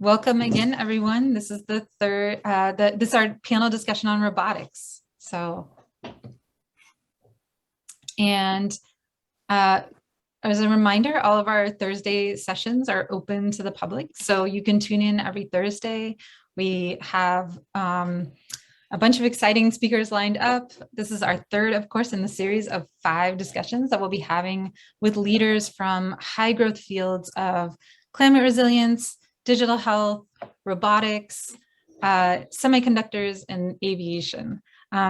Welcome again, everyone. This is the third, this is our panel discussion on robotics. And as a reminder, all of our Thursday sessions are open to the public, so you can tune in every Thursday. We have a bunch of exciting speakers lined up. This is our third, of course, in the series of 5 discussions that we'll be having with leaders from high growth fields of climate resilience, digital health, robotics, semiconductors, and aviation.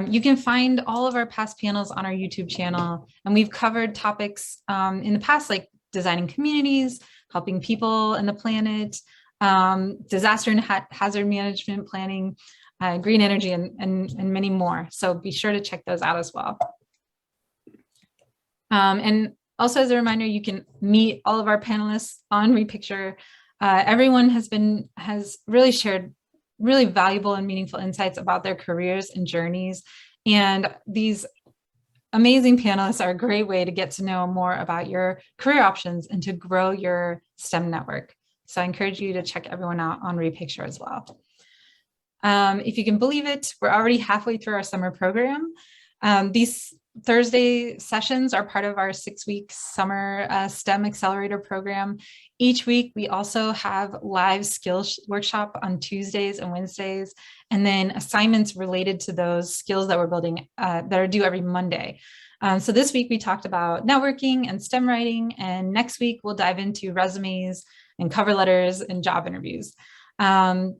You can find all of our past panels on our YouTube channel, and we've covered topics in the past like designing communities, helping people and the planet, disaster and hazard management planning, green energy, and many more. So be sure to check those out as well. And also as a reminder, you can meet all of our panelists on RePicture. Everyone has really shared really valuable and meaningful insights about their careers and journeys. And these amazing panelists are a great way to get to know more about your career options and to grow your STEM network. So I encourage you to check everyone out on RePicture as well. If you can believe it, we're already halfway through our summer program. These Thursday sessions are part of our 6-week summer STEM Accelerator program. Each week, we also have live skills workshop on Tuesdays and Wednesdays, and then assignments related to those skills that we're building that are due every Monday. So this week, we talked about networking and STEM writing, and next week, we'll dive into resumes and cover letters and job interviews. For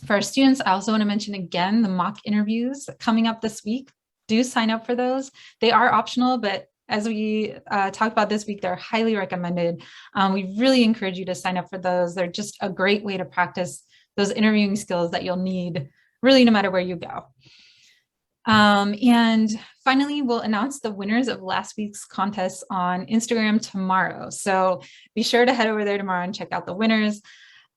our students, I also want to mention again the mock interviews coming up this week. Do sign up for those. They are optional, but as we talked about this week, they're highly recommended. We really encourage you to sign up for those. They're just a great way to practice those interviewing skills that you'll need really no matter where you go. And finally, we'll announce the winners of last week's contest on Instagram tomorrow. So be sure to head over there tomorrow and check out the winners.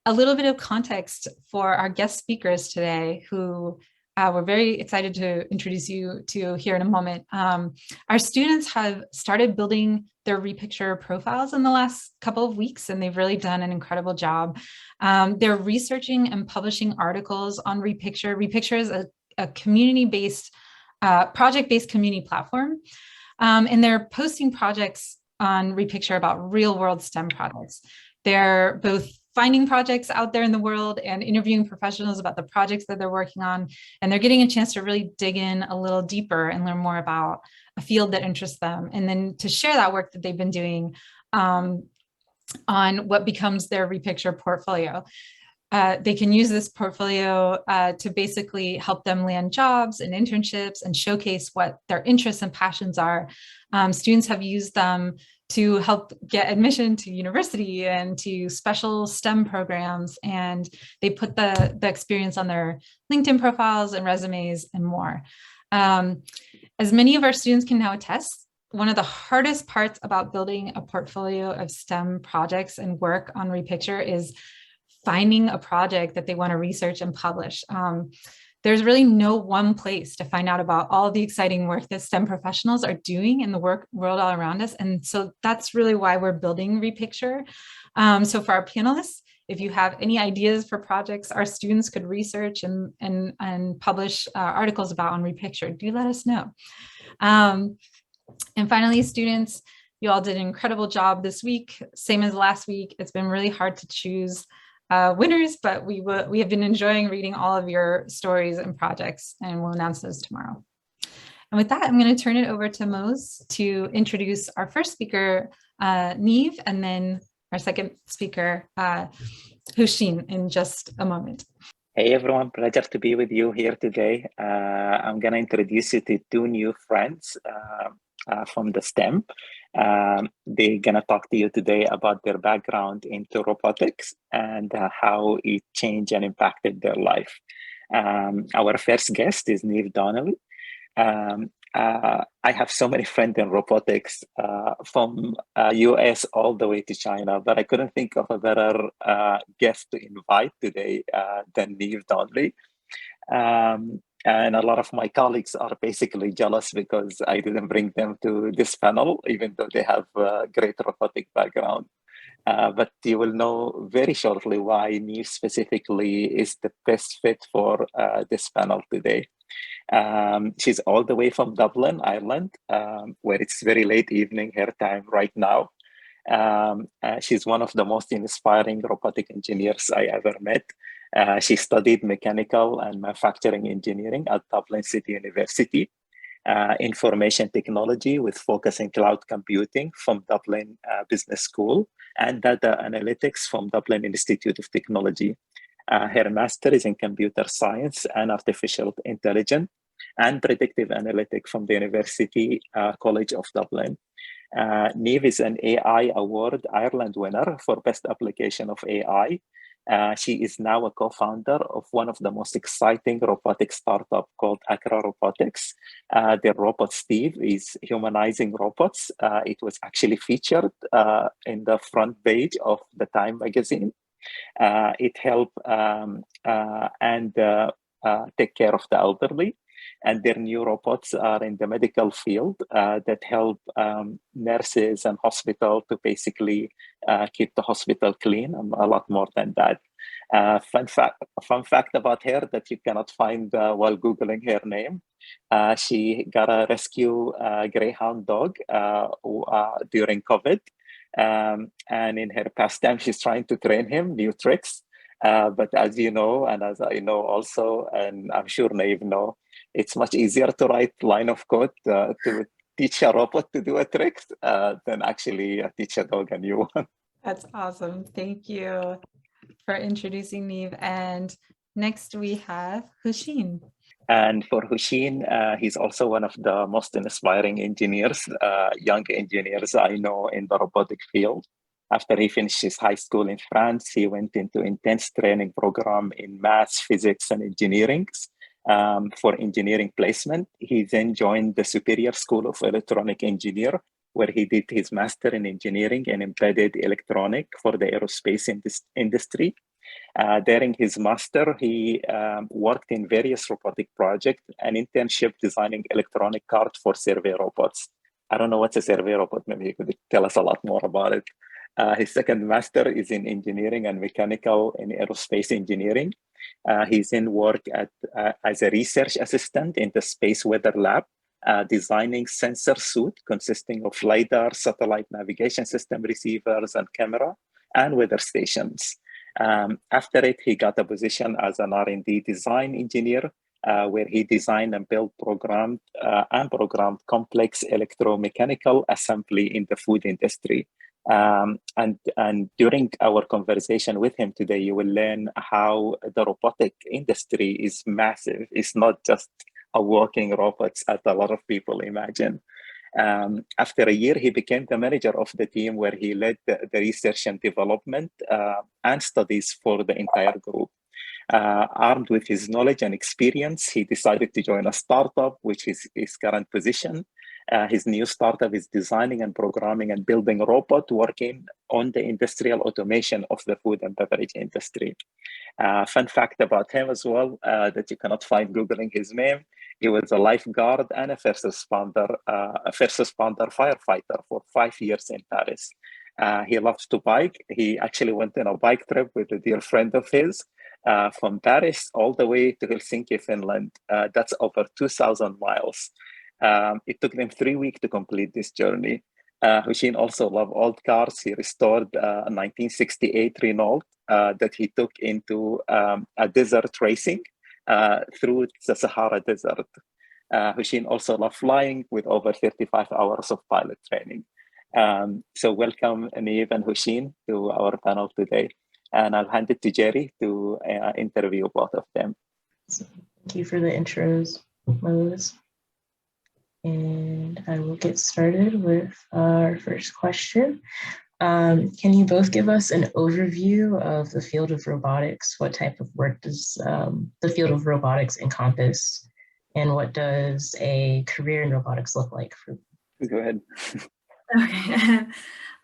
A little bit of context for our guest speakers today, who we're very excited to introduce you to here in a moment. Our students have started building their RePicture profiles in the last couple of weeks, and they've really done an incredible job. They're researching and publishing articles on RePicture. RePicture is a community-based, project-based community platform, and they're posting projects on RePicture about real-world STEM projects. They're both finding projects out there in the world and interviewing professionals about the projects that they're working on. And they're getting a chance to really dig in a little deeper and learn more about a field that interests them. And then to share that work that they've been doing on what becomes their RePicture portfolio. They can use this portfolio to basically help them land jobs and internships and showcase what their interests and passions are. Students have used them to help get admission to university and to special STEM programs. And they put the experience on their LinkedIn profiles and resumes and more. As many of our students can now attest, one of the hardest parts about building a portfolio of STEM projects and work on RePicture is finding a project that they want to research and publish. There's really no one place to find out about all the exciting work that STEM professionals are doing in the world all around us. And so that's really why we're building RePicture. So for our panelists, if you have any ideas for projects our students could research and publish articles about on RePicture, do let us know. And finally, students, you all did an incredible job this week, same as last week. It's been really hard to choose winners, but we have been enjoying reading all of your stories and projects, and we'll announce those tomorrow. And with that, I'm going to turn it over to Mose to introduce our first speaker, Niamh, and then our second speaker, Houshine, in just a moment. Hey everyone, pleasure to be with you here today. I'm going to introduce you to 2 new friends from the STEM. They're going to talk to you today about their background into robotics and how it changed and impacted their life. Our first guest is Niamh Donnelly. I have so many friends in robotics from US all the way to China, but I couldn't think of a better guest to invite today than Niamh Donnelly. And a lot of my colleagues are basically jealous because I didn't bring them to this panel, even though they have a great robotic background. but you will know very shortly why Niamh specifically is the best fit for this panel today. She's all the way from Dublin, Ireland, where it's very late evening her time right now. She's one of the most inspiring robotic engineers I ever met. She studied mechanical and manufacturing engineering at Dublin City University, information technology with focus in cloud computing from Dublin Business School, and data analytics from Dublin Institute of Technology. Her master is in computer science and artificial intelligence and predictive analytics from the University College of Dublin. Niamh is an AI Award Ireland winner for best application of AI. She is now a co-founder of one of the most exciting robotic startup called Akara Robotics. Their robot Steve is humanizing robots. It was actually featured in the front page of the Time magazine. It helps take care of the elderly. And their new robots are in the medical field that help nurses and hospital to basically keep the hospital clean, and a lot more than that. Fun fact about her that you cannot find while Googling her name. She got a rescue greyhound dog during COVID. And in her pastime, she's trying to train him new tricks. But as you know, and as I know also, and I'm sure Niamh know, it's much easier to write line of code to teach a robot to do a trick than actually teach a dog a new one. That's awesome. Thank you for introducing Niamh. And next we have Houshine. And for Houshine, he's also one of the most inspiring engineers, young engineers I know in the robotic field. After he finished his high school in France, he went into intense training program in maths, physics, and engineering for engineering placement. He then joined the Superior School of Electronic Engineer, where he did his master in engineering and embedded electronic for the aerospace industry. During his master, he worked in various robotic projects and internship designing electronic cards for survey robots. I don't know what's a survey robot. Maybe you could tell us a lot more about it. His second master is in engineering and mechanical in aerospace engineering. He's in work as a research assistant in the Space Weather Lab, designing sensor suit consisting of LiDAR, satellite navigation system receivers, and camera, and weather stations. After it, he got a position as an R&D design engineer, where he designed and built programmed complex electromechanical assembly in the food industry. And during our conversation with him today, you will learn how the robotic industry is massive. It's not just a working robots as a lot of people imagine. After a year, he became the manager of the team where he led the research and development and studies for the entire group. Armed with his knowledge and experience, he decided to join a startup, which is his current position. His new startup is designing and programming and building a robot working on the industrial automation of the food and beverage industry. Fun fact about him as well, that you cannot find Googling his name. He was a lifeguard and a first responder firefighter for 5 years in Paris. He loves to bike. He actually went on a bike trip with a dear friend of his from Paris all the way to Helsinki, Finland. That's over 2,000 miles. It took them 3 weeks to complete this journey. Houshine also loved old cars. He restored a 1968 Renault that he took into a desert racing through the Sahara Desert. Houshine also loved flying with over 35 hours of pilot training. So welcome Niamh and Houshine to our panel today. And I'll hand it to Jerry to interview both of them. Thank you for the intros, Moses. And I will get started with our first question. Can you both give us an overview of the field of robotics? What type of work does the field of robotics encompass? And what does a career in robotics look like for you? Go ahead. Okay.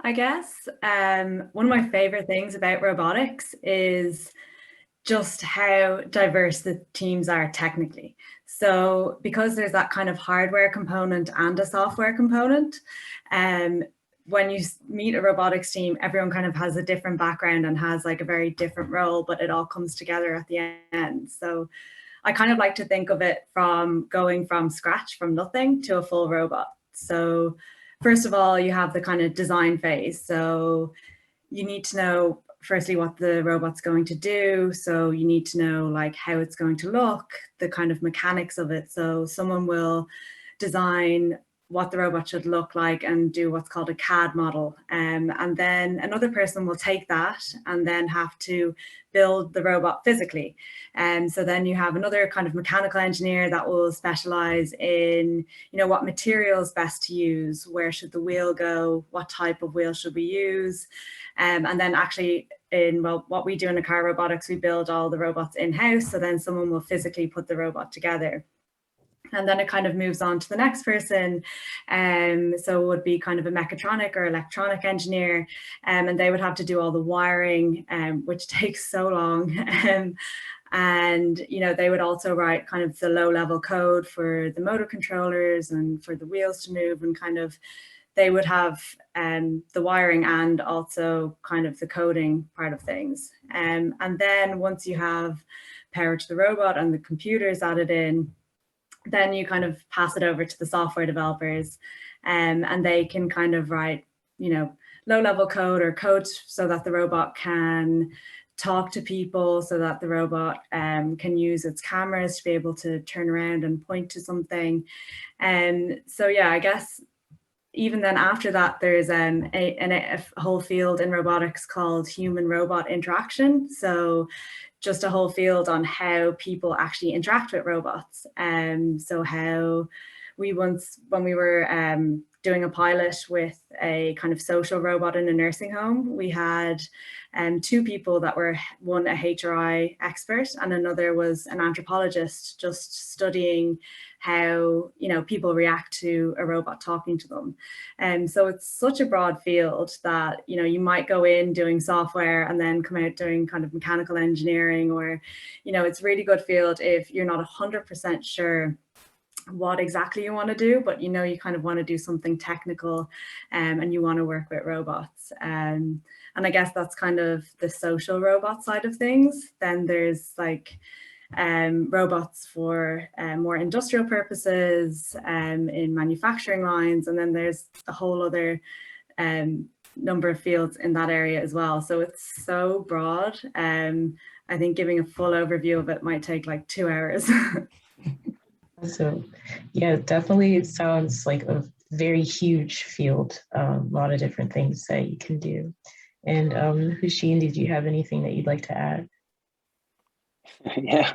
I guess one of my favorite things about robotics is just how diverse the teams are technically. So because there's that kind of hardware component and a software component, when you meet a robotics team, everyone kind of has a different background and has like a very different role, but it all comes together at the end. So I kind of like to think of it from going from scratch, from nothing to a full robot. So first of all, you have the kind of design phase. So you need to know firstly what the robot's going to do. So you need to know like how it's going to look, the kind of mechanics of it. So someone will design what the robot should look like and do what's called a CAD model. And then another person will take that and then have to build the robot physically. And so then you have another kind of mechanical engineer that will specialize in, you know, what materials best to use, where should the wheel go, what type of wheel should we use. And then actually in, well, what we do in Akara Robotics, we build all the robots in-house. So then someone will physically put the robot together. And then it kind of moves on to the next person. So it would be kind of a mechatronic or electronic engineer, and they would have to do all the wiring, which takes so long. And, you know, they would also write kind of the low level code for the motor controllers and for the wheels to move, and kind of, they would have the wiring and also kind of the coding part of things. And then once you have power to the robot and the computers added in, then you kind of pass it over to the software developers, and they can kind of write, you know, low level code or code so that the robot can talk to people, so that the robot can use its cameras to be able to turn around and point to something. And so, yeah, I guess even then after that, there's a whole field in robotics called human robot interaction. So just a whole field on how people actually interact with robots. So how we once, when we were doing a pilot with a kind of social robot in a nursing home, we had two people that were, one a HRI expert and another was an anthropologist, just studying how, you know, people react to a robot talking to them. And so it's such a broad field that, you know, you might go in doing software and then come out doing kind of mechanical engineering, or, you know, it's a really good field if you're not 100% sure what exactly you want to do, but you know, you kind of want to do something technical, and you want to work with robots. And I guess that's kind of the social robot side of things. Then there's like robots for more industrial purposes, in manufacturing lines, and then there's a whole other number of fields in that area as well. So it's so broad. I think giving a full overview of it might take like 2 hours. So, yeah, definitely it sounds like a very huge field, a lot of different things that you can do. And Houshine, did you have anything that you'd like to add? Yeah,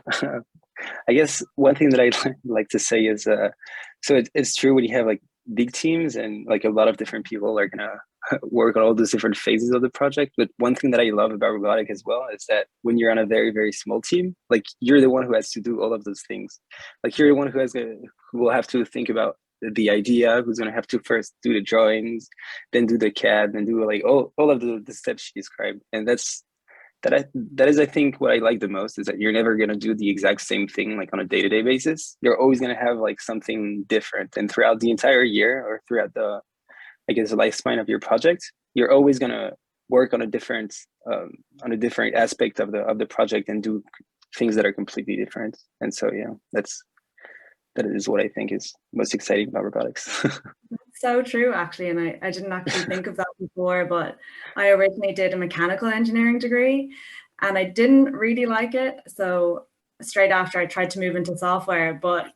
I guess one thing that I'd like to say is, so it's true when you have like big teams and like a lot of different people are gonna work on all those different phases of the project. But one thing that I love about robotic as well is that when you're on a very, very small team, like you're the one who has to do all of those things. Like you're the one who will have to think about the idea, who's going to have to first do the drawings, then do the CAD, then do like all of the steps she described. And that is, I think, what I like the most is that you're never going to do the exact same thing like on a day-to-day basis. You're always going to have like something different. And throughout the entire year, or throughout the, I guess, the lifespan of your project, you're always going to work on a different aspect of the project and do things that are completely different. And so, yeah, that is what I think is most exciting about robotics. So true, actually. And I didn't actually think of that before, but I originally did a mechanical engineering degree and I didn't really like it. So straight after I tried to move into software, but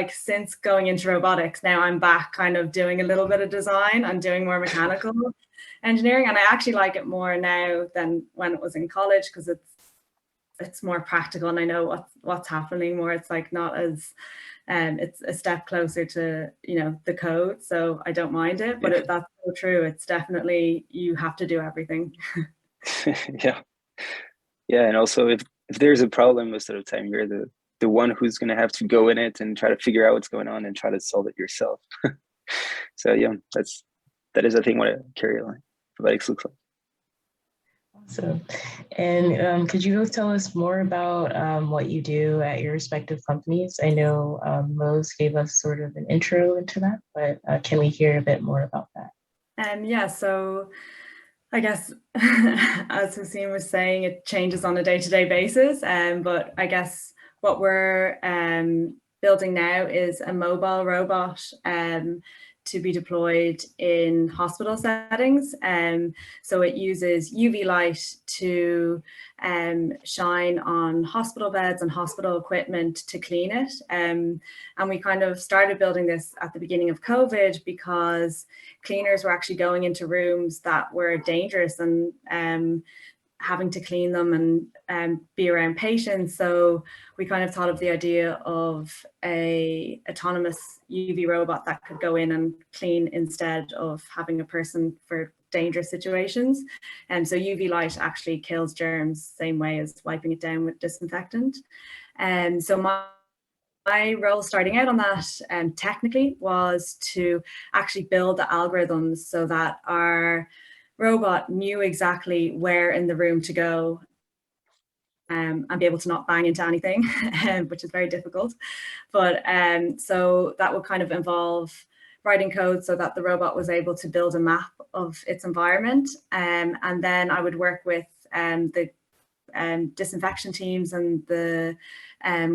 since going into robotics, now I'm back kind of doing a little bit of design and doing more mechanical engineering. And I actually like it more now than when it was in college, because it's more practical and I know what's happening more. It's like not as it's a step closer to, you know, the code, so I don't mind it. But that's so true. It's definitely, you have to do everything. Yeah, and also if there's a problem, most of the time you're the one who's going to have to go in it and try to figure out what's going on and try to solve it yourself. So yeah, that is I think what a career like robotics looks like. Awesome. And could you both tell us more about what you do at your respective companies? I know Mose gave us sort of an intro into that, but can we hear a bit more about that? Yeah, so I guess as Houshine was saying, it changes on a day-to-day basis. But I guess what we're building now is a mobile robot to be deployed in hospital settings. So it uses UV light to shine on hospital beds and hospital equipment to clean it. And we kind of started building this at the beginning of COVID because cleaners were actually going into rooms that were dangerous and having to clean them and be around patients. So we kind of thought of the idea of a autonomous UV robot that could go in and clean instead of having a person for dangerous situations. And so UV light actually kills germs same way as wiping it down with disinfectant. And so my role starting out on that technically was to actually build the algorithms so that our robot knew exactly where in the room to go and be able to not bang into anything, which is very difficult. But so that would kind of involve writing code so that the robot was able to build a map of its environment. And then I would work with the disinfection teams and the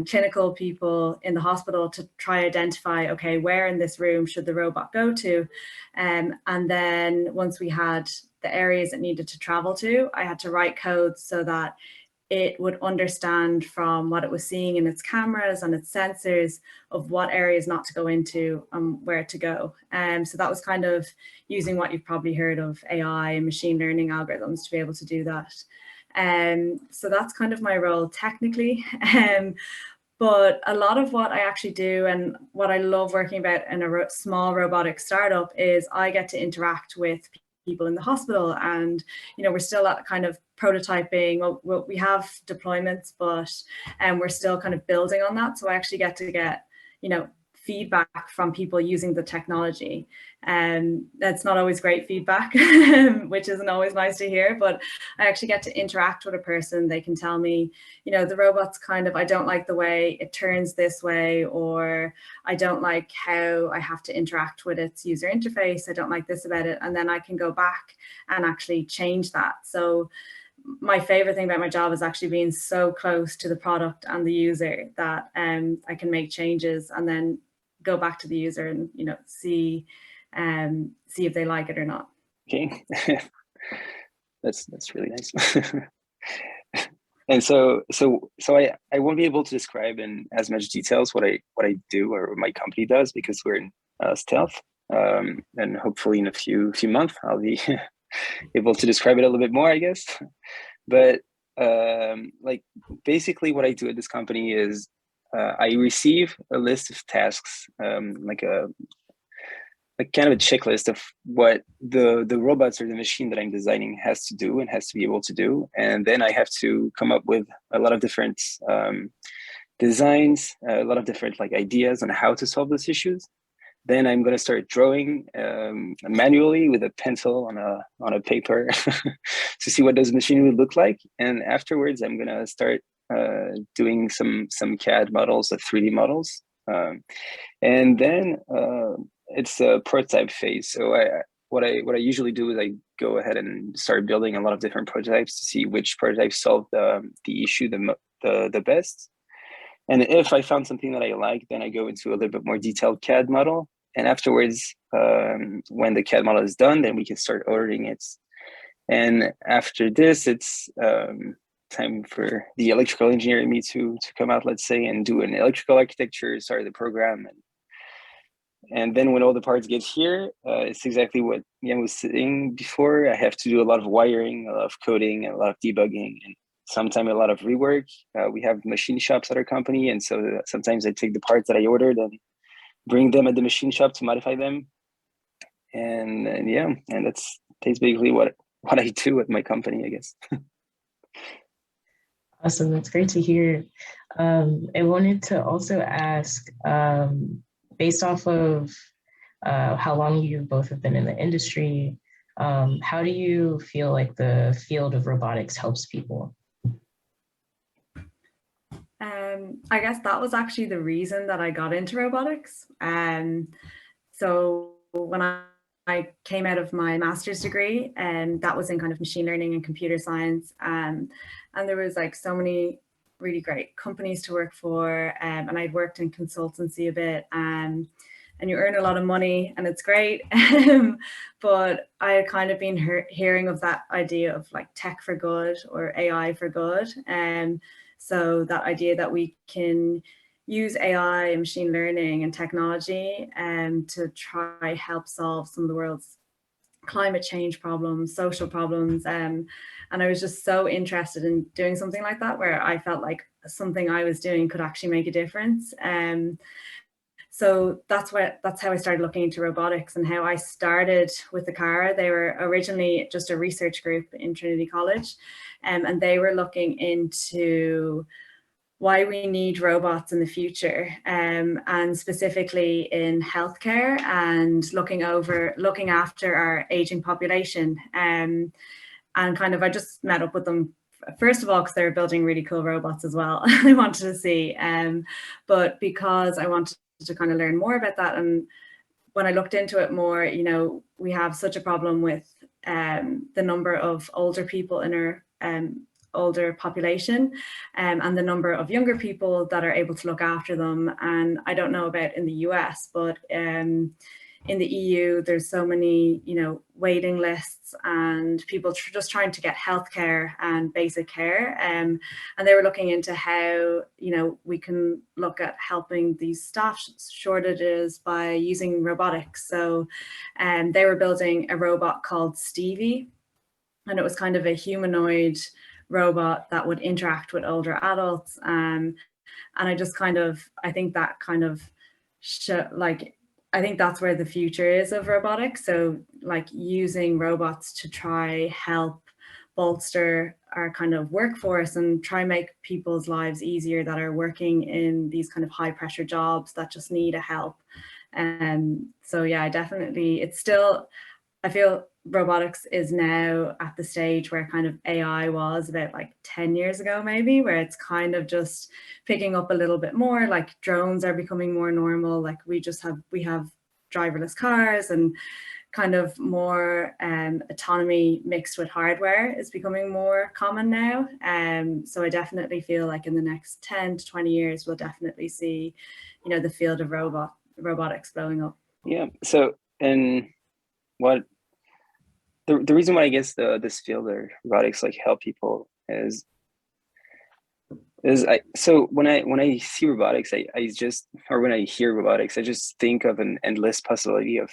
clinical people in the hospital to try identify, okay, where in this room should the robot go to? And then once we had the areas it needed to travel to, I had to write code so that it would understand from what it was seeing in its cameras and its sensors of what areas not to go into and where to go. So that was kind of using what you've probably heard of AI and machine learning algorithms to be able to do that. So that's kind of my role technically. But a lot of what I actually do and what I love working about in a small robotic startup is I get to interact with people in the hospital. And, you know, we're still at kind of prototyping. Well, we have deployments, but we're still kind of building on that. So I actually get to get, you know, feedback from people using the technology. And that's not always great feedback, which isn't always nice to hear, but I actually get to interact with a person. They can tell me, you know, the robot's kind of, I don't like the way it turns this way, or I don't like how I have to interact with its user interface. I don't like this about it. And then I can go back and actually change that. So my favorite thing about my job is actually being so close to the product and the user that I can make changes and then go back to the user and, you know, see if they like it or not. Okay, that's really nice. And so I won't be able to describe in as much details what I do or what my company does because we're in stealth, and hopefully in a few months I'll be able to describe it a little bit more, I guess. But like basically what I do at this company is I receive a list of tasks, like a kind of a checklist of what the robots or the machine that I'm designing has to do and has to be able to do. And then I have to come up with a lot of different designs, a lot of different like ideas on how to solve those issues. Then I'm going to start drawing manually with a pencil on a paper to see what those machine would look like. And afterwards, I'm going to start doing some CAD models, 3D models. And then it's a prototype phase. So what I usually do is I go ahead and start building a lot of different prototypes to see which prototypes solve the issue the best. And if I found something that I like, then I go into a little bit more detailed CAD model. And afterwards, when the CAD model is done, then we can start ordering it. And after this, it's time for the electrical engineer and me to come out, let's say, and do an electrical architecture, start the program. And then when all the parts get here, it's exactly what Niamh was saying before. I have to do a lot of wiring, a lot of coding, and a lot of debugging, and sometimes a lot of rework. We have machine shops at our company, and so sometimes I take the parts that I ordered and bring them at the machine shop to modify them. And yeah, and that's basically what I do at my company, I guess. Awesome, that's great to hear. I wanted to also ask, based off of how long you both have been in the industry, how do you feel like the field of robotics helps people? I guess that was actually the reason that I got into robotics. So when I I came out of my master's degree, and that was in kind of machine learning and computer science. And there was like so many really great companies to work for. And I'd worked in consultancy a bit, and you earn a lot of money and it's great. But I had kind of been hearing of that idea of like tech for good or AI for good. And so that idea that we can use AI and machine learning and technology to try help solve some of the world's climate change problems, social problems. And I was just so interested in doing something like that, where I felt like something I was doing could actually make a difference. So that's how I started looking into robotics, and how I started with Akara. They were originally just a research group in Trinity College, and they were looking into why we need robots in the future, and specifically in healthcare, and looking after our aging population. And kind of I just met up with them, first of all, because they were building really cool robots as well. I wanted to see, but because I wanted to kind of learn more about that. And when I looked into it more, you know, we have such a problem with the number of older people in our older population, and the number of younger people that are able to look after them. And I don't know about in the US, but in the EU, there's so many, you know, waiting lists, and people just trying to get healthcare and basic care. And they were looking into how, you know, we can look at helping these staff shortages by using robotics. So they were building a robot called Stevie, and it was kind of a humanoid robot that would interact with older adults. And I just kind of, I think that kind of I think that's where the future is of robotics. So like using robots to try help bolster our kind of workforce and try make people's lives easier that are working in these kind of high pressure jobs that just need a help. So yeah, definitely, it's still, I feel robotics is now at the stage where kind of AI was about like 10 years ago, maybe, where it's kind of just picking up a little bit more. Like drones are becoming more normal. Like we have driverless cars, and kind of more autonomy mixed with hardware is becoming more common now. So I definitely feel like in the next 10 to 20 years, we'll definitely see, you know, the field of robotics blowing up. Yeah. So, and what the reason why I guess this field or robotics like help people is so when I see robotics, I just, or when I hear robotics, I just think of an endless possibility of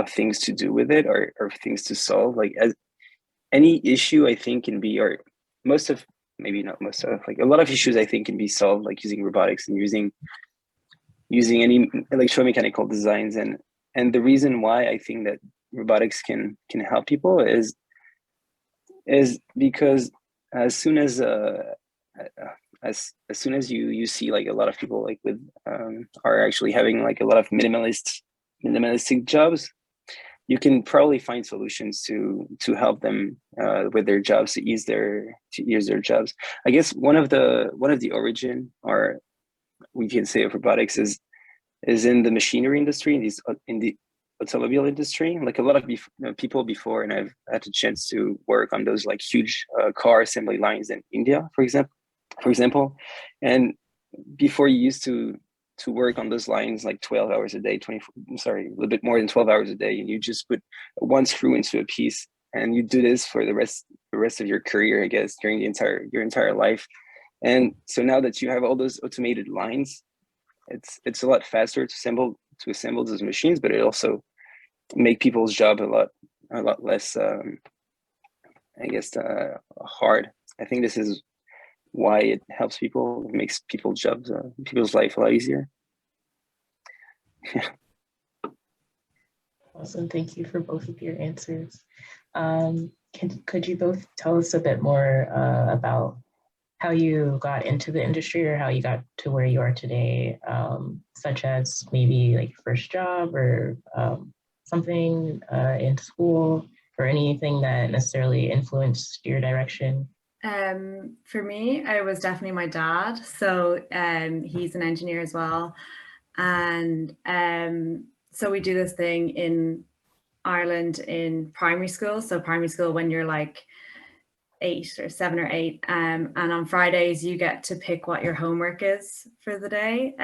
things to do with it, or things to solve. Like as any issue I think can be, or most of, maybe not most of, like a lot of issues I think can be solved like using robotics and using any electromechanical designs. And the reason why I think that robotics can help people is because as soon as you see like a lot of people like with are actually having like a lot of minimalistic jobs, you can probably find solutions to help them with their jobs, to ease their jobs. I guess one of the origin, or we can say, of robotics is in the machinery industry, in the automobile industry. Like a lot of people before, and I've had a chance to work on those like huge car assembly lines in India, for example. And before, you used to work on those lines like 12 hours a day, a little bit more than 12 hours a day, and you just put one screw into a piece, and you do this for the rest of your career, I guess, during your entire life. And so now that you have all those automated lines, it's a lot faster to assemble those machines, but it also make people's job a lot less I guess hard. I think this is why it helps people. It makes people's life a lot easier. Awesome. Thank you for both of your answers. Could you both tell us a bit more about how you got into the industry, or how you got to where you are today, such as maybe like first job, or something in school, or anything that necessarily influenced your direction? For me, it was definitely my dad. So he's an engineer as well. And so we do this thing Ireland in primary school. So primary school when you're like 8 or 7 or 8, and on Fridays you get to pick what your homework is for the day.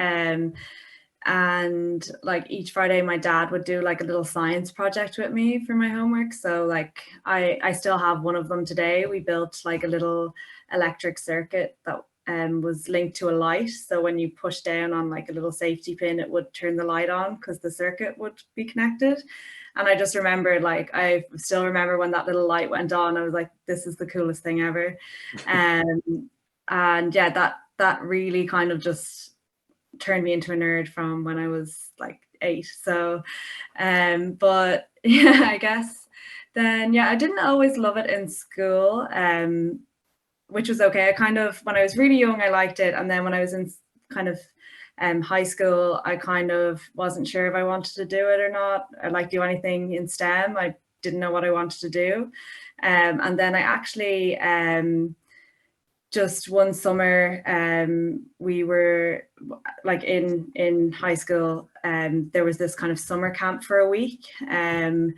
And like each Friday my dad would do like a little science project with me for my homework. So like I still have one of them today. We built like a little electric circuit that was linked to a light. So when you push down on like a little safety pin, it would turn the light on because the circuit would be connected. And I just remember, like, I still remember when that little light went on, I was like, this is the coolest thing ever. And yeah, that really kind of just turned me into a nerd from when I was like 8. So, but yeah, I guess then, yeah, I didn't always love it in school, which was okay. I kind of, when I was really young, I liked it. And then when I was in kind of high school, I kind of wasn't sure if I wanted to do it or not, or like do anything in STEM. I didn't know what I wanted to do. And then I actually, just one summer, we were like in high school, there was this kind of summer camp for a week. And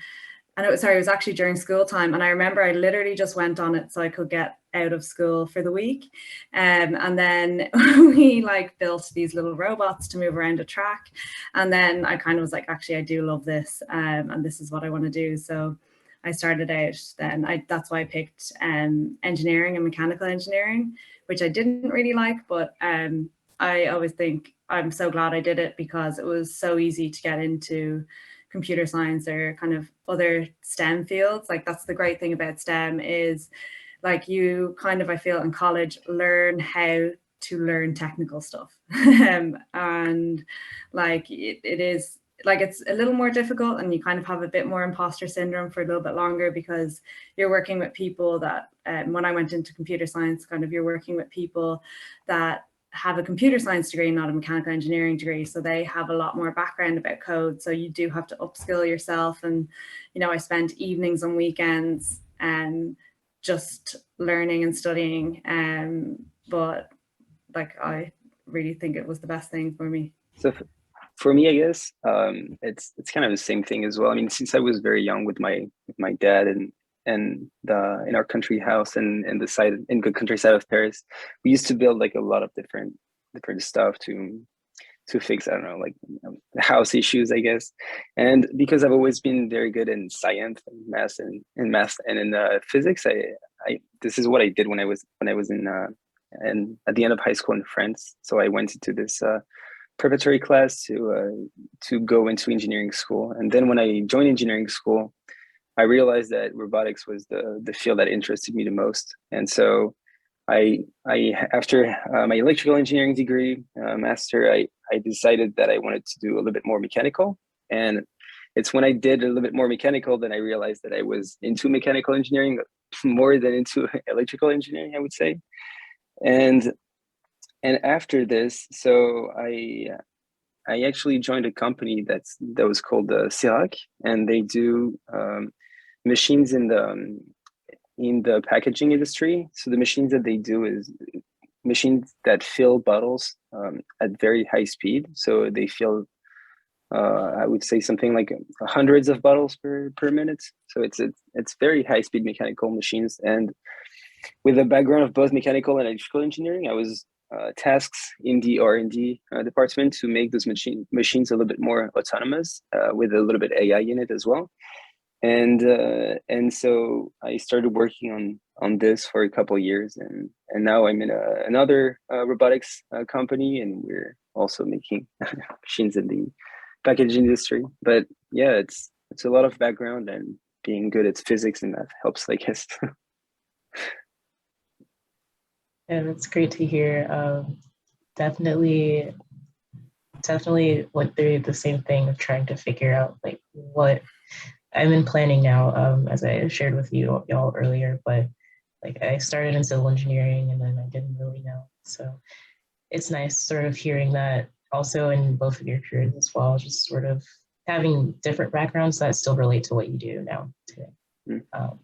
it was actually during school time. And I remember I literally just went on it so I could get out of school for the week. And then we like built these little robots to move around a track. And then I kind of was like, actually, I do love this. And this is what I want to do. So I started out then. That's why I picked engineering and mechanical engineering, which I didn't really like, but I always think I'm so glad I did it because it was so easy to get into computer science or kind of other STEM fields. Like that's the great thing about STEM is like you kind of, I feel in college, learn how to learn technical stuff. And like it is like it's a little more difficult and you kind of have a bit more imposter syndrome for a little bit longer because you're working with people that when I went into computer science, kind of you're working with people that have a computer science degree, not a mechanical engineering degree. So they have a lot more background about code. So you do have to upskill yourself. And, you know, I spent evenings and weekends just learning and studying. But like, I really think it was the best thing for me. So for me, I guess it's kind of the same thing as well. I mean, since I was very young with my dad and in our country house and in the countryside of Paris, we used to build like a lot of different stuff to fix, I don't know, like house issues, I guess. And because I've always been very good in science and math and in physics, I this is what I did when I was in and at the end of high school in France. So I went into this preparatory class to go into engineering school. And then when I joined engineering school, I realized that robotics was the field that interested me the most. And so I after my electrical engineering degree master, I decided that I wanted to do a little bit more mechanical. And it's when I did a little bit more mechanical that I realized that I was into mechanical engineering more than into electrical engineering, I would say. And after this, so I actually joined a company that was called Sirac, and they do machines in the packaging industry. So the machines that they do is machines that fill bottles at very high speed. So they fill, I would say something like hundreds of bottles per minute. So it's very high speed mechanical machines. And with a background of both mechanical and electrical engineering, I was tasks in the R&D department to make those machines a little bit more autonomous with a little bit AI in it as well. And so I started working on this for a couple of years, and now I'm in another robotics company, and we're also making machines in the package industry. But yeah, it's a lot of background, and being good at physics and math helps, I guess. Yeah, that's great to hear. Definitely went through the same thing of trying to figure out like what I'm in planning now, as I shared with y'all earlier, but like I started in civil engineering and then I didn't really know. So it's nice sort of hearing that also in both of your careers as well, just sort of having different backgrounds that still relate to what you do now today. Mm-hmm.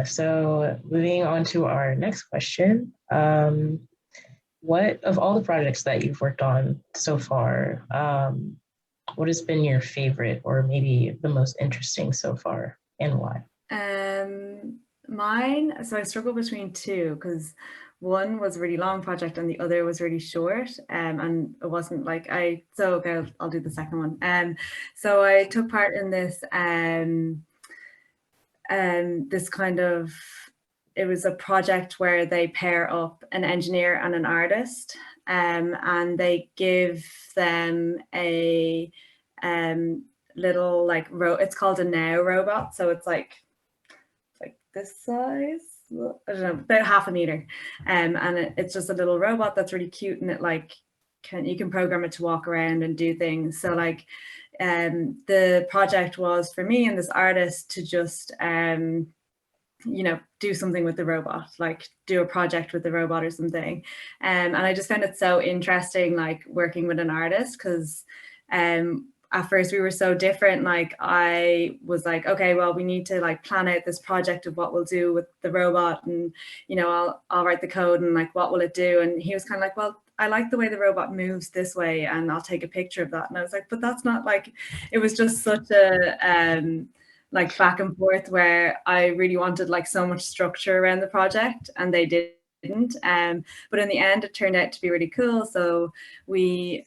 So moving on to our next question, what of all the projects that you've worked on so far, what has been your favorite or maybe the most interesting so far, and why? Mine, so I struggle between two, because one was a really long project and the other was really short, and it wasn't like okay, I'll do the second one. So I took part in this this kind of, it was a project where they pair up an engineer and an artist, and they give them a little like it's called a Now robot. So it's like this size, I don't know, about half a meter, and it's just a little robot that's really cute, and it like you can program it to walk around and do things. So like the project was for me and this artist to just you know, do something with the robot, like do a project with the robot or something. And I just found it so interesting, like working with an artist, because at first we were so different. Like I was like, okay, well, we need to like plan out this project of what we'll do with the robot, and you know, I'll write the code, and like what will it do? And he was kind of like, well, I like the way the robot moves this way, and I'll take a picture of that. And I was like, but that's not like, it was just such a like back and forth, where I really wanted like so much structure around the project and they didn't. But in the end, it turned out to be really cool. So we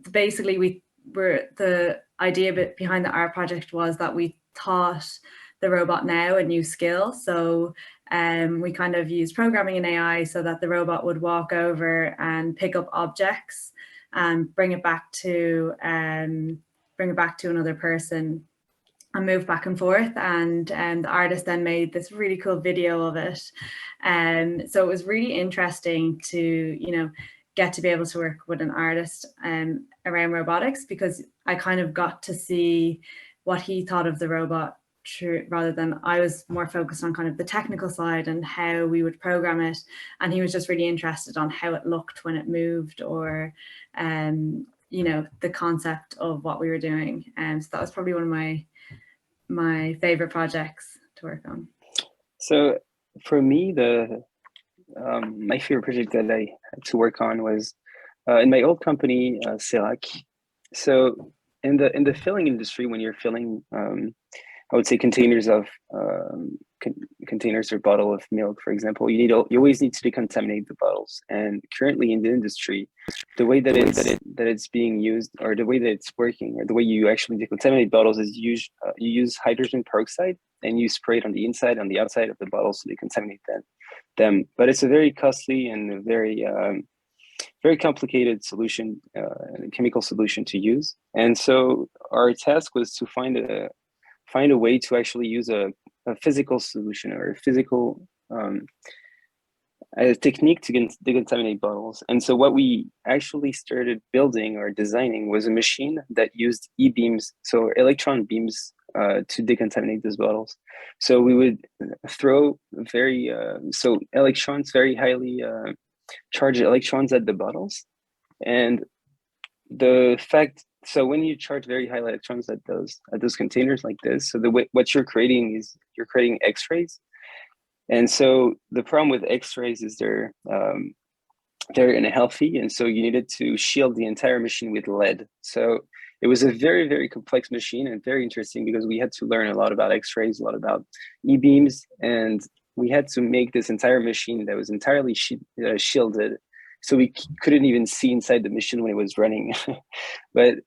basically the idea behind the art project was that we taught the robot now a new skill. So we kind of used programming and AI so that the robot would walk over and pick up objects and bring it back to another person and move back and forth. And the artist then made this really cool video of it. So it was really interesting to, you know, get to be able to work with an artist around robotics, because I kind of got to see what he thought of the robot, rather than I was more focused on kind of the technical side and how we would program it. And he was just really interested on how it looked when it moved, or you know, the concept of what we were doing. And so that was probably one of my favorite projects to work on. So for me, my favorite project that I had to work on was in my old company, Serac. So in the filling industry, when you're filling, I would say containers of containers or bottle of milk, for example, you always need to decontaminate the bottles. And currently in the industry, the way that it's being used, or the way that it's working, or the way you actually decontaminate bottles is you use hydrogen peroxide, and you spray it on the inside, on the outside of the bottles to decontaminate them. But it's a very costly and a very very complicated solution, chemical solution to use. And so our task was to find a way to actually use a physical solution, or a physical a technique to decontaminate bottles. And so what we actually started building or designing was a machine that used e-beams, so electron beams, to decontaminate those bottles. So we would throw very highly charged electrons at the bottles. And so when you charge very high electrons at those containers like this, so what you're creating is you're creating X-rays. And so the problem with X-rays is they're unhealthy, and so you needed to shield the entire machine with lead. So it was a very, very complex machine, and very interesting, because we had to learn a lot about X-rays, a lot about e-beams, and we had to make this entire machine that was entirely shielded, so we couldn't even see inside the machine when it was running. But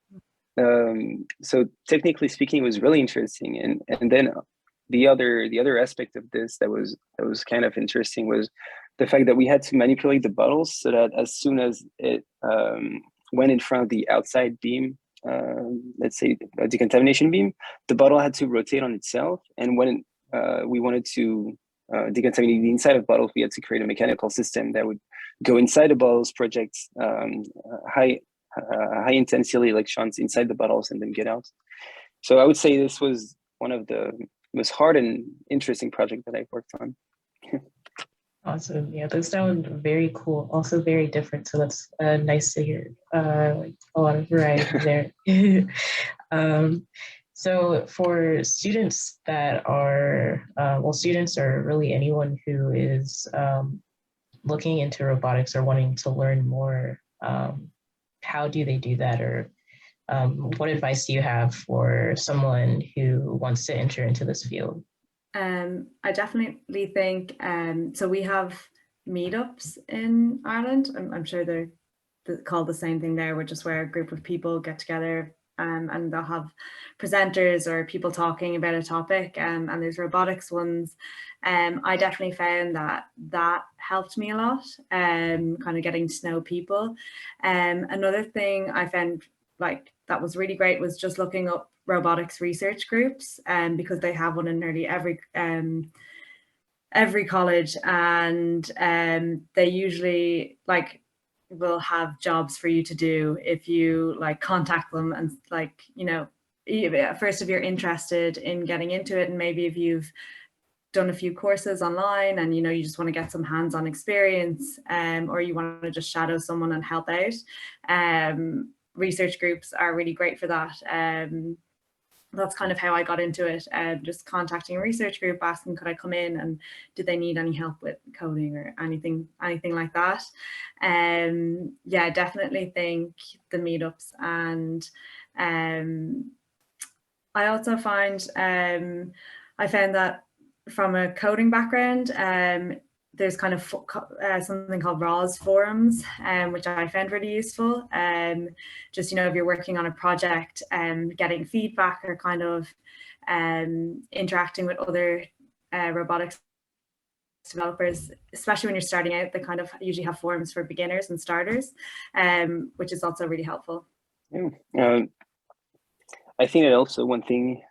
so technically speaking, it was really interesting. And then the other aspect of this that was kind of interesting was the fact that we had to manipulate the bottles so that as soon as it went in front of the outside beam, let's say a decontamination beam, the bottle had to rotate on itself. And when we wanted to decontaminate the inside of bottles, we had to create a mechanical system that would go inside the bottles, project high intensity electrons inside the bottles, and then get out. So I would say this was one of the most hard and interesting project that I've worked on. Awesome. Yeah, those sound very cool. Also very different. So that's nice to hear. Like a lot of variety there. So for students that are, students or really anyone who is looking into robotics or wanting to learn more, how do they do that? Or what advice do you have for someone who wants to enter into this field? I definitely think, so we have meetups in Ireland. I'm sure they're called the same thing there, which is where a group of people get together and they'll have presenters or people talking about a topic, and there's robotics ones. I definitely found that helped me a lot, kind of getting to know people. Another thing I found like that was really great was just looking up robotics research groups, because they have one in nearly every college, and they usually like will have jobs for you to do if you like contact them, and like, you know, first if you're interested in getting into it, and maybe if you've done a few courses online and you know you just want to get some hands-on experience, or you want to just shadow someone and help out, research groups are really great for that. That's kind of how I got into it, just contacting a research group, asking could I come in and did they need any help with coding or anything like that. Yeah, I definitely think the meetups, and I also find I found that from a coding background, there's kind of something called ROS forums, which I found really useful. Just, you know, if you're working on a project, getting feedback or kind of interacting with other robotics developers, especially when you're starting out, they kind of usually have forums for beginners and starters, which is also really helpful. I think that also one thing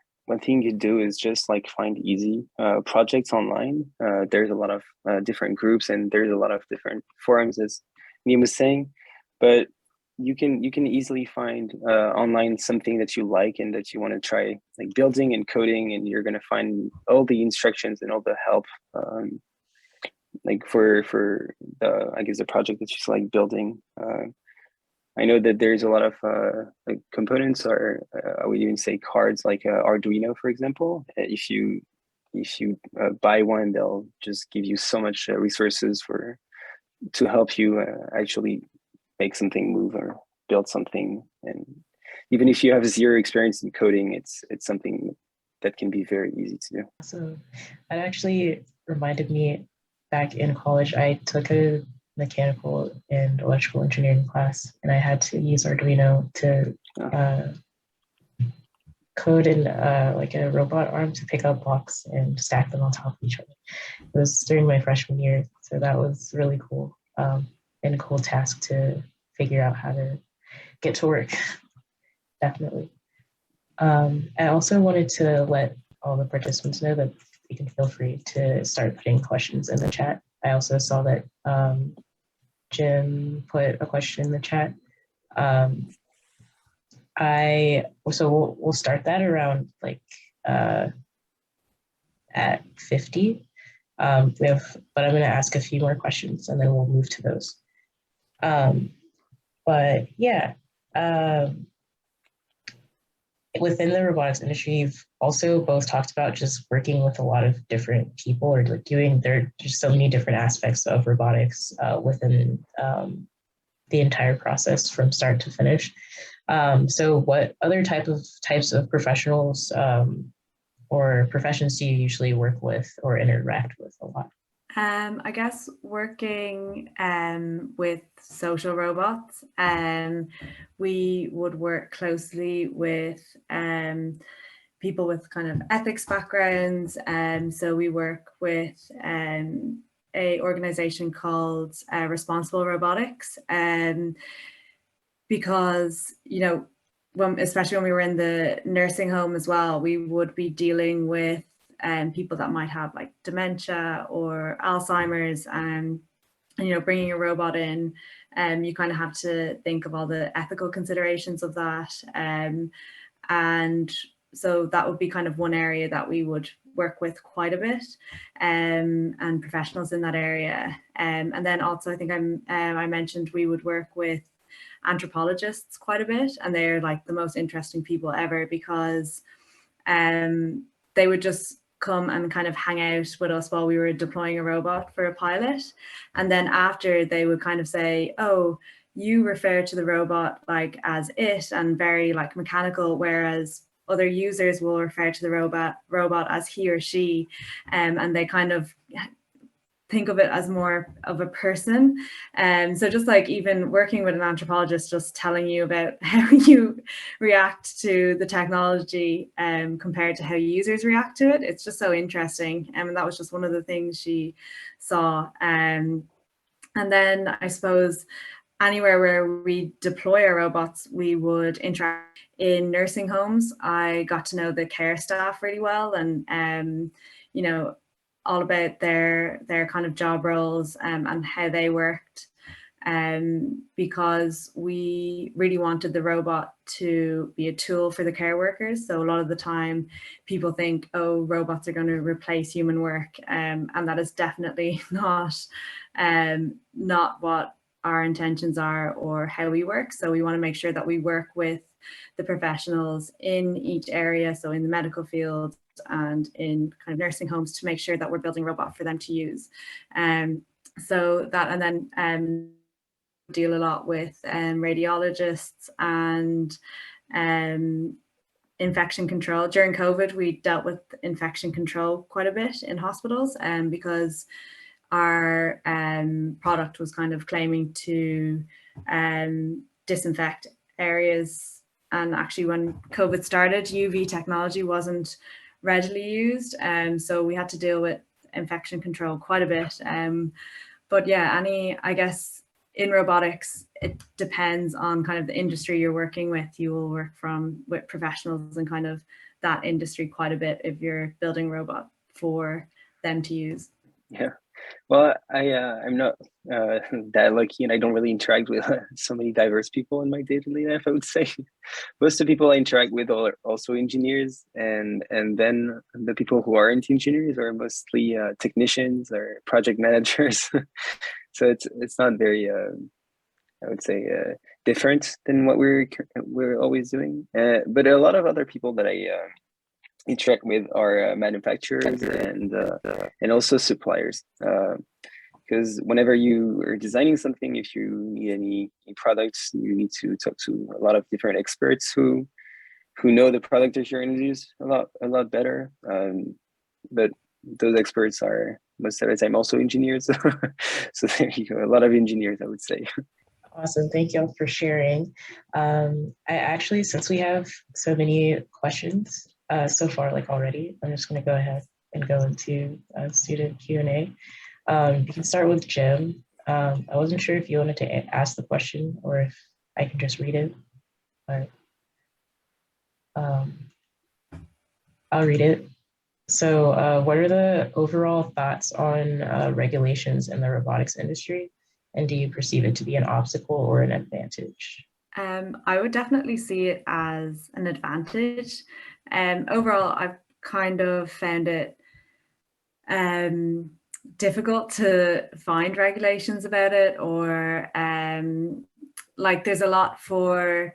you do is just like find easy projects online. There's a lot of different groups and there's a lot of different forums, as Niamh was saying, but you can easily find online something that you like and that you want to try, like building and coding, and you're going to find all the instructions and all the help, like for the, I guess, the project that you like building. I know that there's a lot of like components, or I would even say cards, like Arduino, for example. If you buy one, they'll just give you so much resources to help you actually make something move or build something. And even if you have zero experience in coding, it's something that can be very easy to do. So that actually reminded me, back in college, I took a mechanical and electrical engineering class, and I had to use Arduino to code in like a robot arm to pick up blocks and stack them on top of each other. It was during my freshman year, so that was really cool, and a cool task to figure out how to get to work. Definitely. I also wanted to let all the participants know that you can feel free to start putting questions in the chat. I also saw that Jim put a question in the chat. So we'll start that around like at 50. But I'm going to ask a few more questions and then we'll move to those. But yeah, within the robotics industry, you've also both talked about just working with a lot of different people, or like there's so many different aspects of robotics within the entire process from start to finish. So what other types of professionals or professions do you usually work with or interact with a lot? I guess working with social robots, we would work closely with people with kind of ethics backgrounds. So we work with a organization called Responsible Robotics, because, you know, especially when we were in the nursing home as well, we would be dealing with people that might have like dementia or Alzheimer's, and you know, bringing a robot in, you kind of have to think of all the ethical considerations of that, and so that would be kind of one area that we would work with quite a bit, and professionals in that area, and then also I think I mentioned we would work with anthropologists quite a bit, and they're like the most interesting people ever, because they would just come and kind of hang out with us while we were deploying a robot for a pilot, and then after they would kind of say, oh, you refer to the robot like as it and very like mechanical, whereas other users will refer to the robot as he or she, and they kind of think of it as more of a person. So just like even working with an anthropologist, just telling you about how you react to the technology compared to how users react to it, it's just so interesting. And that was just one of the things she saw. And then I suppose anywhere where we deploy our robots, we would interact. In nursing homes, I got to know the care staff really well, and you know, all about their kind of job roles and how they worked, because we really wanted the robot to be a tool for the care workers. So a lot of the time people think, oh, robots are going to replace human work, and that is definitely not what our intentions are or how we work. So we want to make sure that we work with the professionals in each area, so in the medical field and in kind of nursing homes, to make sure that we're building a robot for them to use. So that, and then deal a lot with radiologists and infection control. During COVID, we dealt with infection control quite a bit in hospitals, because our product was kind of claiming to disinfect areas. And actually when COVID started, UV technology wasn't readily used. So we had to deal with infection control quite a bit. But yeah, I guess in robotics, it depends on kind of the industry you're working with. You will work with professionals in kind of that industry quite a bit if you're building a robot for them to use. Yeah. Well, I'm not that lucky, and I don't really interact with so many diverse people in my day-to-day life, I would say. Most of the people I interact with are also engineers, and then the people who aren't engineers are mostly technicians or project managers. So it's not very, I would say, different than what we're always doing. But a lot of other people that I interact with are manufacturers and also suppliers, because whenever you are designing something, if you need any products, you need to talk to a lot of different experts who know the product that you're going to use a lot better. But those experts are most of the time also engineers. So there you go, a lot of engineers, I would say. Awesome, thank you all for sharing. I actually, since we have so many questions so far, like already, I'm just going to go ahead and go into student Q&A. You can start with Jim. I wasn't sure if you wanted to ask the question or if I can just read it, but I'll read it. So what are the overall thoughts on regulations in the robotics industry? And do you perceive it to be an obstacle or an advantage? I would definitely see it as an advantage. Overall, I've kind of found it difficult to find regulations about it, or like there's a lot for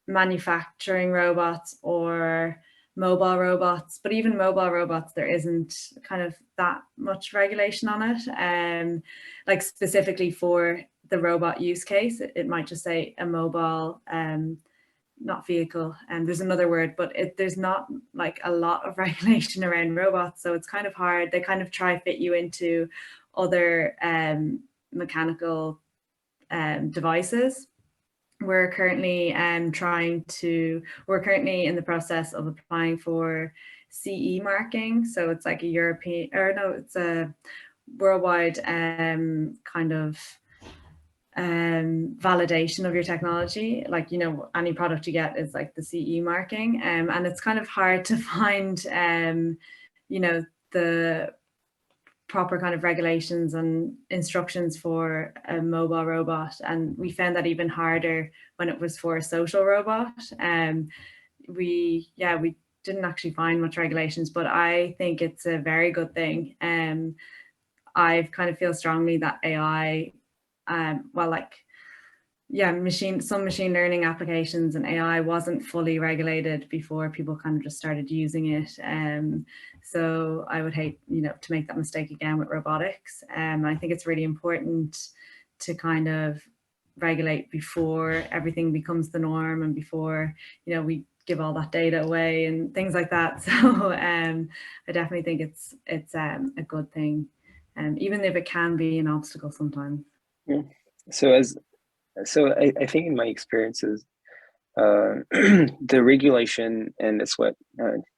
manufacturing robots or mobile robots, but even mobile robots, there isn't kind of that much regulation on it. Like specifically for the robot use case, it might just say a mobile, not vehicle, and there's another word, but there's not like a lot of regulation around robots, so it's kind of hard. They kind of try fit you into other mechanical devices. We're currently we're currently in the process of applying for CE marking. So it's like a European, or no, it's a worldwide kind of validation of your technology. Like, you know, any product you get is like the CE marking, and it's kind of hard to find, you know, the proper kind of regulations and instructions for a mobile robot. And we found that even harder when it was for a social robot. We didn't actually find much regulations, but I think it's a very good thing. I kind of feel strongly that AI, some machine learning applications and AI wasn't fully regulated before people kind of just started using it. So I would hate, you know, to make that mistake again with robotics. I think it's really important to kind of regulate before everything becomes the norm and before, you know, we give all that data away and things like that. So I definitely think it's a good thing, even if it can be an obstacle sometimes. Yeah. So I think in my experiences, the regulation, and that's what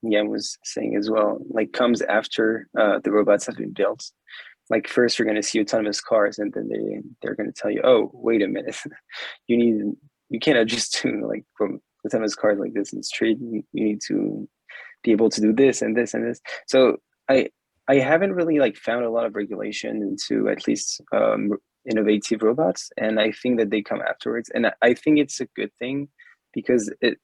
Niamh was saying as well, like comes after the robots have been built. Like first you're going to see autonomous cars, and then they're going to tell you, oh, wait a minute, you cannot just do like from autonomous cars like this in the street. You need to be able to do this and this and this. So I haven't really like found a lot of regulation into at least innovative robots, and I think that they come afterwards, and I think it's a good thing because it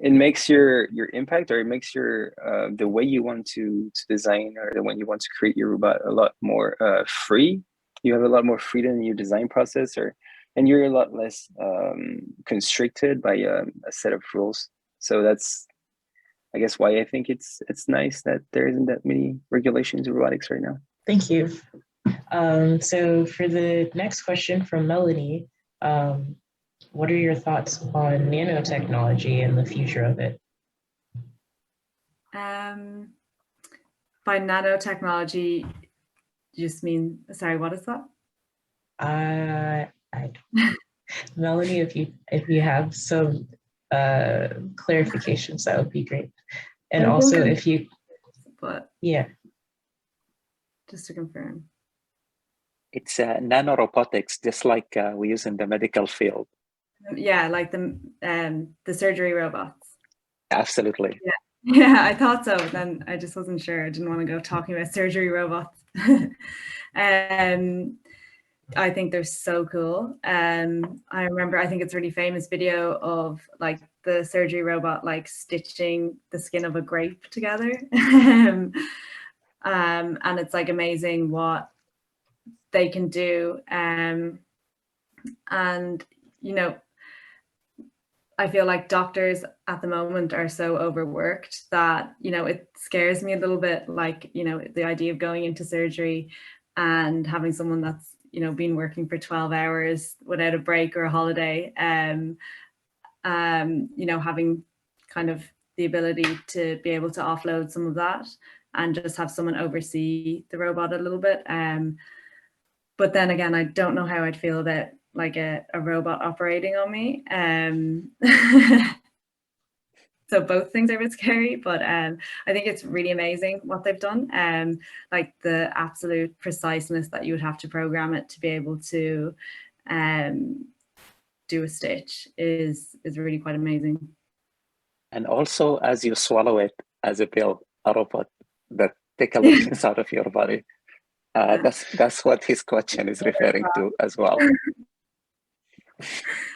makes your impact, or it makes your the way you want to design, or the way you want to create your robot a lot more free. You have a lot more freedom in your design process, and you're a lot less constricted by a set of rules. So that's, I guess, why I think it's nice that there isn't that many regulations in robotics right now. Thank you. So for the next question from Melanie, what are your thoughts on nanotechnology and the future of it? By nanotechnology, you just mean, sorry, what is that? Melanie, if you have some clarifications, that would be great. And also if you, but yeah. Just to confirm. It's nanorobotics, just like we use in the medical field. Yeah, like the surgery robots. Absolutely. Yeah, I thought so. Then I just wasn't sure. I didn't want to go talking about surgery robots. I think they're so cool. I remember, I think it's a really famous video of like the surgery robot like stitching the skin of a grape together. And it's like amazing what they can do. And you know, I feel like doctors at the moment are so overworked that, you know, it scares me a little bit, like, you know, the idea of going into surgery and having someone that's, you know, been working for 12 hours without a break or a holiday, you know, having kind of the ability to be able to offload some of that and just have someone oversee the robot a little bit. But then again, I don't know how I'd feel about like a robot operating on me. So both things are a bit scary, but I think it's really amazing what they've done. Like the absolute preciseness that you would have to program it to be able to do a stitch is really quite amazing. And also, as you swallow it as a pill, a robot that take electrons out of your body. That's what his question is referring to as well.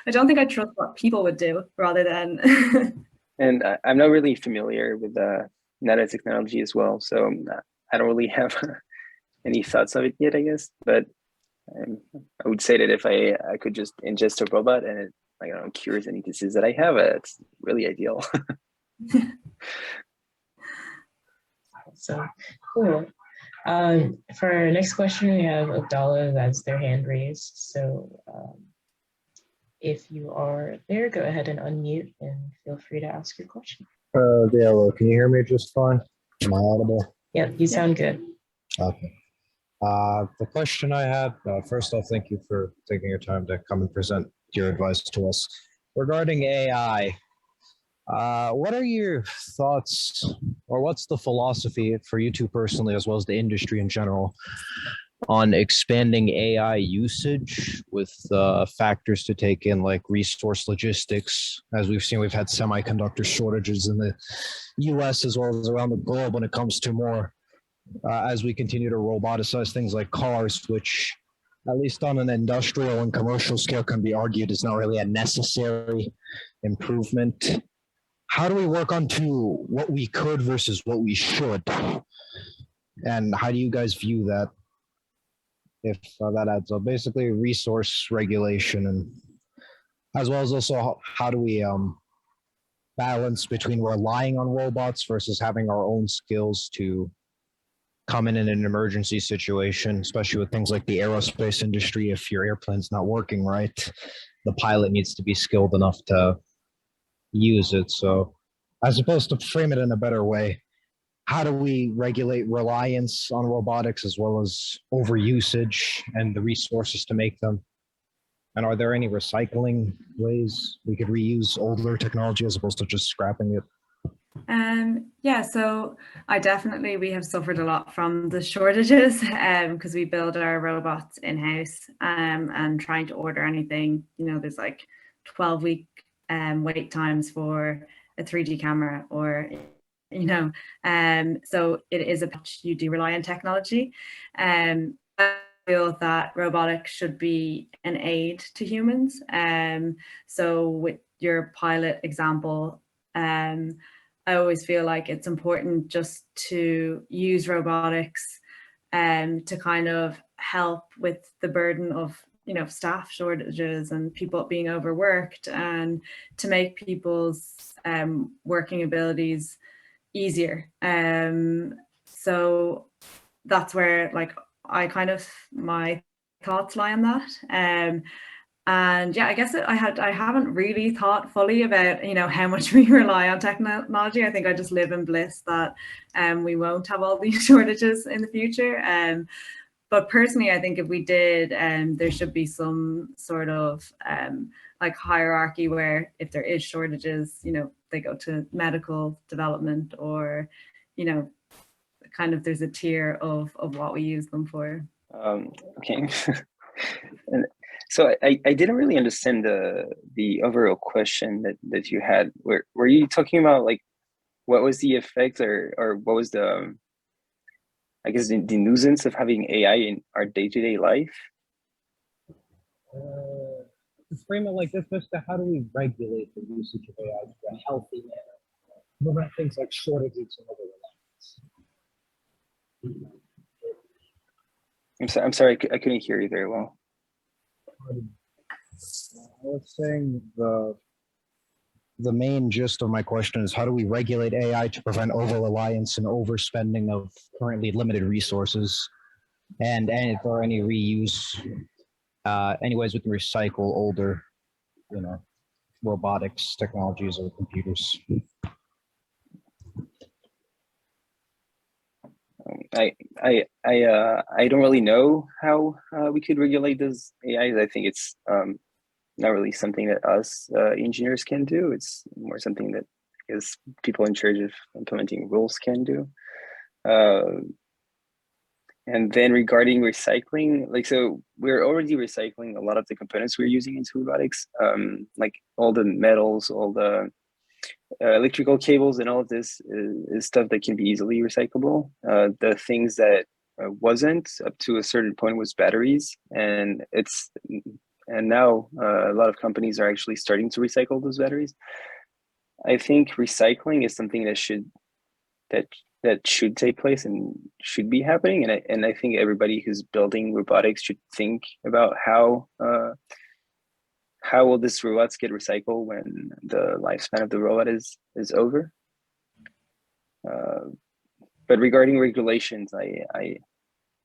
I don't think I trust what people would do rather than. And I'm not really familiar with nanotechnology as well, so I don't really have any thoughts of it yet, I guess. But I would say that if I could just ingest a robot and it, like, I don't know, cures any disease that I have, it's really ideal. So cool. For our next question, we have Abdallah who has their hand raised. So if you are there, go ahead and unmute and feel free to ask your question. Yeah, well, can you hear me just fine? Am I audible? Yep, you sound good. Okay. The question I had, first off, thank you for taking your time to come and present your advice to us. Regarding AI, what are your thoughts, or what's the philosophy for you two personally, as well as the industry in general, on expanding AI usage with factors to take in like resource logistics? As we've seen, we've had semiconductor shortages in the US as well as around the globe when it comes to more, as we continue to roboticize things like cars, which at least on an industrial and commercial scale can be argued is not really a necessary improvement. How do we work on to what we could versus what we should? And how do you guys view that? If that adds up, basically resource regulation, and as well as also how do we balance between relying on robots versus having our own skills to come in an emergency situation, especially with things like the aerospace industry. If your airplane's not working right, the pilot needs to be skilled enough to use it. So as opposed to frame it in a better way, how do we regulate reliance on robotics as well as overusage and the resources to make them? And are there any recycling ways we could reuse older technology as opposed to just scrapping it? Yeah, so we have suffered a lot from the shortages because we build our robots in-house and trying to order anything, there's like 12-week wait times for a 3D camera or, so it is you do rely on technology. I feel that robotics should be an aid to humans. So with your pilot example, I always feel like it's important just to use robotics to kind of help with the burden of, staff shortages and people being overworked, and to make people's working abilities easier. So that's where my thoughts lie on that. And yeah, I guess I haven't really thought fully about, how much we rely on technology. I think I just live in bliss that we won't have all these shortages in the future. But personally, I think if we did, there should be some sort of hierarchy where if there is shortages, they go to medical development, or, kind of there's a tier of what we use them for. Okay. So I didn't really understand the overall question that you had. Were you talking about what was the effect or what was the I guess the nuisance of having AI in our day-to-day life? To frame it like this, Mr. How do we regulate the usage of AI to a healthy manner? Prevent things like shortages and other. I'm sorry, I couldn't hear you very well. I was saying the main gist of my question is how do we regulate AI to prevent over-reliance and overspending of currently limited resources, and if there are any reuse, any ways we can recycle older, robotics technologies or computers. I don't really know how we could regulate those AIs. I think it's not really something that us engineers can do. It's more something that people in charge of implementing rules can do. And then regarding recycling, so we're already recycling a lot of the components we're using into robotics, like all the metals, all the electrical cables, and all of this is stuff that can be easily recyclable. The things that wasn't up to a certain point was batteries, and now a lot of companies are actually starting to recycle those batteries. I think recycling is something that should take place and should be happening, and I think everybody who's building robotics should think about how will these robots get recycled when the lifespan of the robot is over. But regarding regulations, I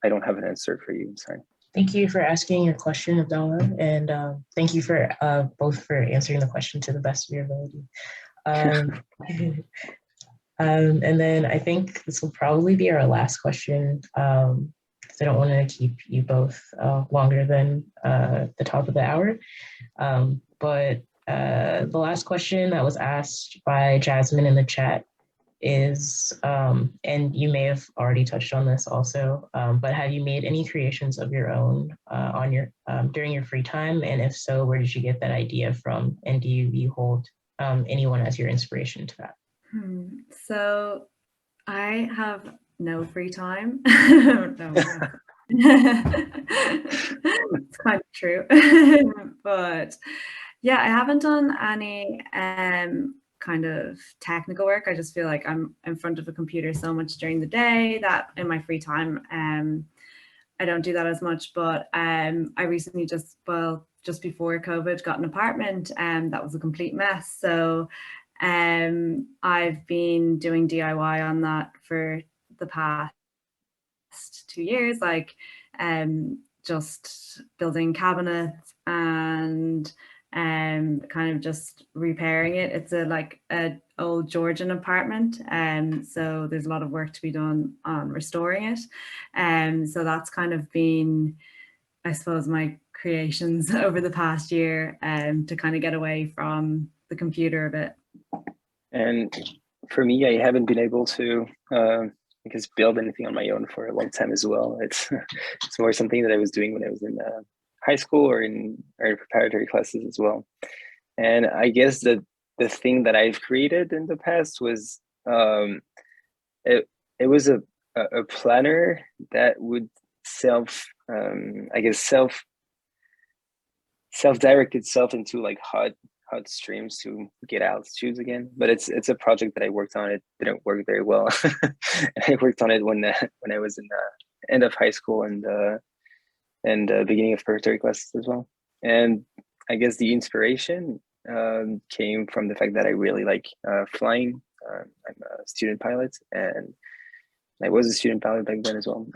don't have an answer for you. I'm sorry. Thank you for asking your question, Abdallah, and thank you for both for answering the question to the best of your ability. And then I think this will probably be our last question, because I don't want to keep you both longer than the top of the hour. But the last question that was asked by Jasmine in the chat is, and you may have already touched on this also, but have you made any creations of your own on your during your free time? And if so, where did you get that idea from? And do you hold anyone as your inspiration to that? So I have no free time. No. It's kind of true. But yeah, I haven't done any kind of technical work. I just feel like I'm in front of a computer so much during the day that in my free time I don't do that as much. But I recently just before COVID got an apartment, and that was a complete mess. So I've been doing DIY on that for the past 2 years, like just building cabinets and kind of just repairing it. It's like a old Georgian apartment, so there's a lot of work to be done on restoring it. So that's kind of been, I suppose, my creations over the past year, to kind of get away from the computer a bit. And for me, I haven't been able to I guess build anything on my own for a long time as well. It's more something that I was doing when I was in high school or in preparatory classes as well. And I guess that the thing that I've created in the past was it was a planner that would self-direct itself into like hot streams to get altitudes again. But it's a project that I worked on. It didn't work very well. I worked on it when I was in the end of high school and beginning of preparatory classes as well. And I guess the inspiration came from the fact that I really like flying. I'm a student pilot, and I was a student pilot back then as well.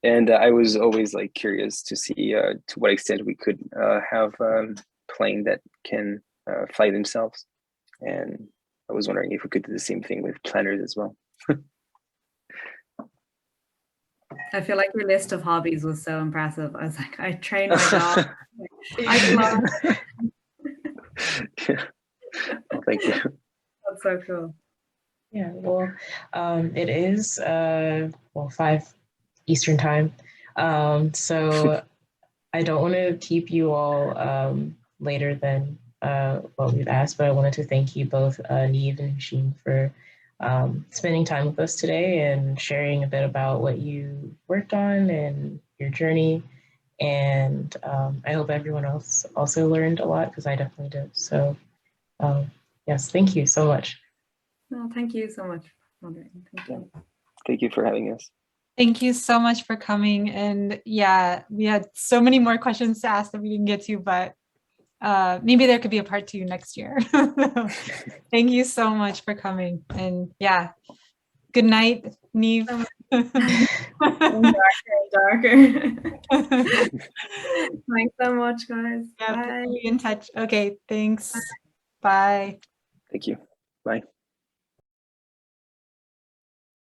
And I was always like curious to see to what extent we could have plane that can fly themselves. And I was wondering if we could do the same thing with planners as well. I feel like your list of hobbies was so impressive. I was like, I train my dog. I fly. Well, thank you. That's so cool. Yeah, well, it is 5 Eastern time. So I don't want to keep you all later than what we've asked, but I wanted to thank you both, Niamh and Houshine, for spending time with us today and sharing a bit about what you worked on and your journey. And I hope everyone else also learned a lot, because I definitely did. So yes, thank you so much. No, thank you so much. Thank you. Thank you for having us. Thank you so much for coming. And yeah, we had so many more questions to ask that we didn't get to, but maybe there could be a part 2 next year. Thank you so much for coming. And yeah, good night, Niamh. Darker. Thanks so much, guys. Yeah, Bye. be in touch. Okay, thanks. Bye. Thank you. Bye.